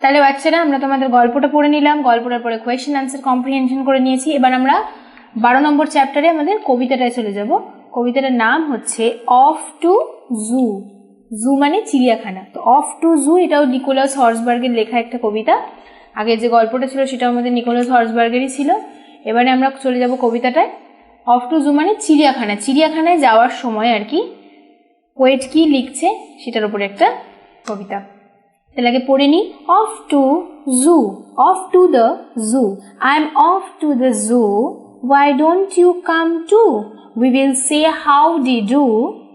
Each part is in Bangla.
তাহলে বাচ্চারা আমরা তোমাদের গল্পটা পড়ে নিলাম, গল্পটার পরে কোয়েশ্চেন আনসার কম্প্রিহেনশন করে নিয়েছি। এবার আমরা 12 নম্বর চ্যাপ্টারে আমাদের কবিতাটায় চলে যাব। কবিতাটার নাম হচ্ছে অফ টু জু। জু মানে চিড়িয়াখানা। তো অফ টু জু এটাও নিকোলাস হর্সবার্গের লেখা একটা কবিতা। আগে যে গল্পটা ছিল সেটাও আমাদের নিকোলাস হর্সবার্গেরই ছিল। এবারে আমরা চলে যাব কবিতাটায়। অফ টু জু মানে চিড়িয়াখানা, চিড়িয়াখানায় যাওয়ার সময় আর কি পোয়েট কি লিখছে সেটার উপরে একটা কবিতা। তাহলে আগে পড়ে নিই। Off to zoo, off to the zoo, I am off to the zoo, why don't you come too? We will say howdy do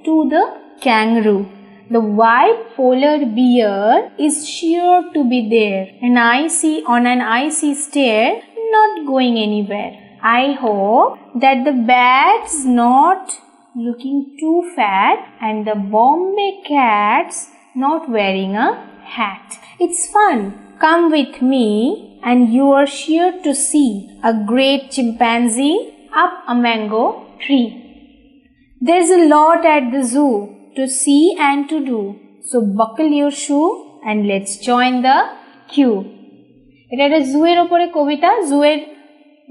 to the kangaroo. The white polar bear is sure to be there, on an icy stair, not going anywhere. I hope that the bat's not looking too fat and the Bombay cat's not wearing a hat. It's fun. Come with me and you are sure to see a great chimpanzee up a mango tree. There's a lot at the zoo to see and to do, so buckle your shoe and let's join the queue. এটা একটা জুয়ের ওপরে কবিতা। জুয়ের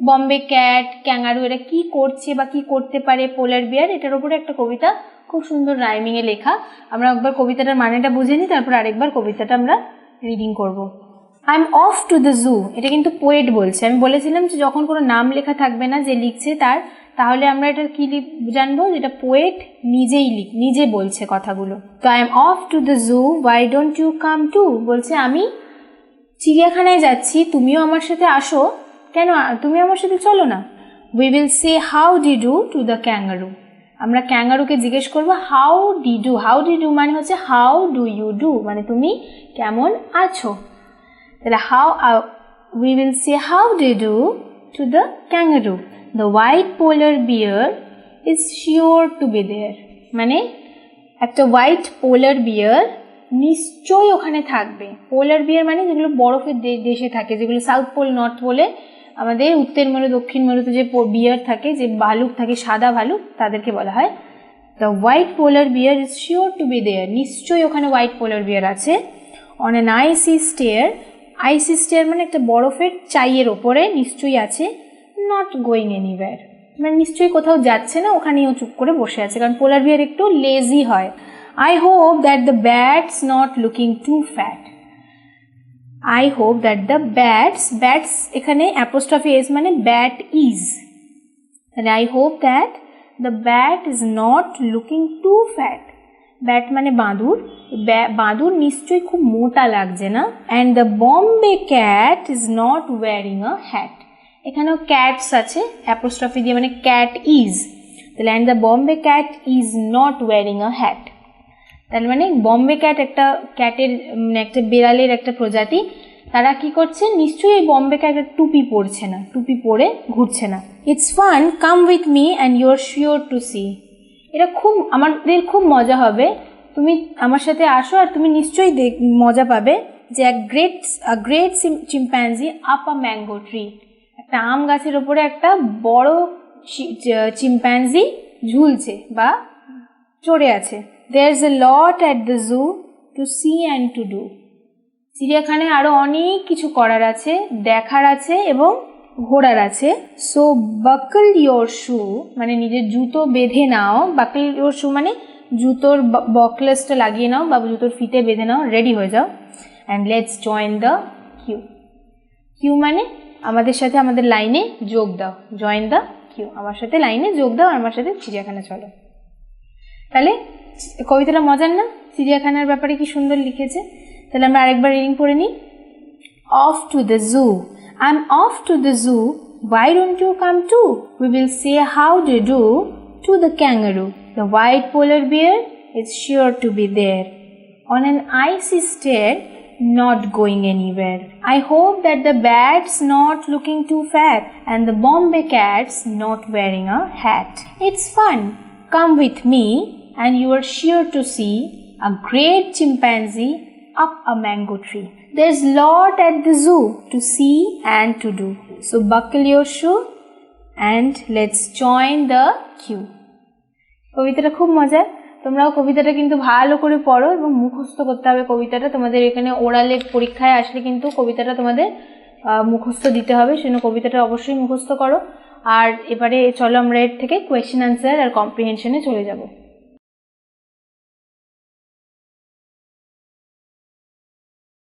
বম্বে ক্যাট, ক্যাঙ্গারু এরা কি করছে বা কি করতে পারে, পোলার বিয়ার, এটার উপরে একটা কবিতা, খুব সুন্দর রাইমিংয়ে লেখা। আমরা একবার কবিতাটার মানেটা বুঝে নিই, তারপর আরেকবার কবিতাটা আমরা রিডিং করব। I am off to the zoo, এটা কিন্তু পোয়েট বলছে। আমি বলেছিলাম যে যখন কোনো নাম লেখা থাকবে না যে লিখছে তার, তাহলে আমরা এটা কি জানবো, যেটা পোয়েট নিজে বলছে কথাগুলো। তো I am off to the zoo, why don't you come to, বলছে আমি চিড়িয়াখানায় যাচ্ছি, তুমিও আমার সাথে আসো, কেন তুমি আমার সাথে চলো না। We will say how D do to the kangaroo, আমরা ক্যাঙ্গারুকে জিজ্ঞেস করবো how D do. How D do মানে হচ্ছে হাউ ডু ইউ ডু, মানে তুমি কেমন আছো। তাহলে we will say how do you do to the kangaroo. The white polar bear is sure to be there. মানে একটা হোয়াইট পোলার বিয়ার নিশ্চয়ই ওখানে থাকবে। পোলার বিয়ার মানে যেগুলো বরফের দেশে থাকে, যেগুলো সাউথ পোল নর্থ পোলে, আমাদের উত্তর মেরু দক্ষিণ মেরুতে যে বিয়ার থাকে, যে ভালুক থাকে, সাদা ভালুক, তাদেরকে বলা হয় the white polar bear is sure to be there, নিশ্চয়ই ওখানে হোয়াইট পোলার বিয়ার আছে। On an icy stair, icy stair মানে একটা বরফের চাইয়ের ওপরে নিশ্চয়ই আছে। নট গোয়িং এনিওয়্যার মানে নিশ্চয়ই কোথাও যাচ্ছে না, ওখানেই ও চুপ করে বসে আছে, কারণ পোলার বিয়ার একটু লেজি হয়। I hope that the bat's not looking too fat, I hope that the bat's এখানে অ্যাপোস্ট্রফি এস মানে ব্যাট ইজ, তাহলে I hope that the bat is not looking too fat, bat মানে বাঁদুর, বাঁদুর নিশ্চয়ই খুব মোটা লাগছে না। And the Bombay cat is not wearing a hat, এখানেও ক্যাটস আছে অ্যাপোস্ট্রফি দিয়ে, মানে ক্যাট ইজ, তাহলে and the Bombay cat is not wearing a hat, তার মানে বম্বে ক্যাট একটা ক্যাটের একটা বিড়ালের একটা প্রজাতি, তারা কি করছে, নিশ্চয়ই এই বম্বে ক্যাট টুপি পরছে না, টুপি পরে ঘুরছে না। It's fun, come with me and you are sure to see, এটা আমাদের খুব মজা হবে, তুমি আমার সাথে আসো আর তুমি নিশ্চয়ই মজা পাবে যে গ্রেট চিম্প্যাঞ্জি আপ আ ম্যাঙ্গো ট্রি, একটা আম গাছের ওপরে একটা বড় চিম্প্যাঞ্জি ঝুলছে বা চড়ে আছে। There is a lot at the zoo to see and to do, চিড়িয়াখানায় আরো অনেক কিছু করার আছে, দেখার আছে এবং ঘোরার আছে। সো বাকল ইয়োর শু মানে নিজের জুতো বেঁধে নাও, বাকল ইয়োর শু মানে জুতোর বকলেসটা লাগিয়ে নাও বা জুতোর ফিতে বেঁধে নাও, রেডি হয়ে যাও। And let's join the queue, queue মানে আমাদের সাথে আমাদের লাইনে যোগ দাও, জয়েন দ্য কিউ, আমার সাথে লাইনে যোগ দাও, আমার সাথে চিড়িয়াখানা চলো। তাহলে কবিতাটা মজার না, চিড়িয়াখানার ব্যাপারে কি সুন্দর লিখেছে। তাহলে আমরা আরেকবার রিডিং পড়ে নিই। Off to the zoo, I'm off to the zoo, why don't you come too? We will say how do you do to the kangaroo. The white polar bear is sure to be there, on an icy stair, not going anywhere. I hope that the bat's not looking too fat and the Bombay cat's not wearing a hat. It's fun, come with me and you are sure to see a great chimpanzee up a mango tree. There's lot at the zoo to see and to do, so buckle your shoe and let's join the queue. কবিতাটা খুব মজার, তোমরাও কবিতাটা কিন্তু ভালো করে পড়ো এবং মুখস্থ করতে হবে কবিতাটা। তোমাদের এখানে ওরালে পরীক্ষায় আসলে কিন্তু কবিতাটা তোমাদের মুখস্থ দিতে হবে, সেজন্য কবিতাটা অবশ্যই মুখস্থ করো। আর এবারে চলো আমরা এর থেকে কোয়েশ্চেন আনসার আর কম্প্রিহেনশনে চলে যাব।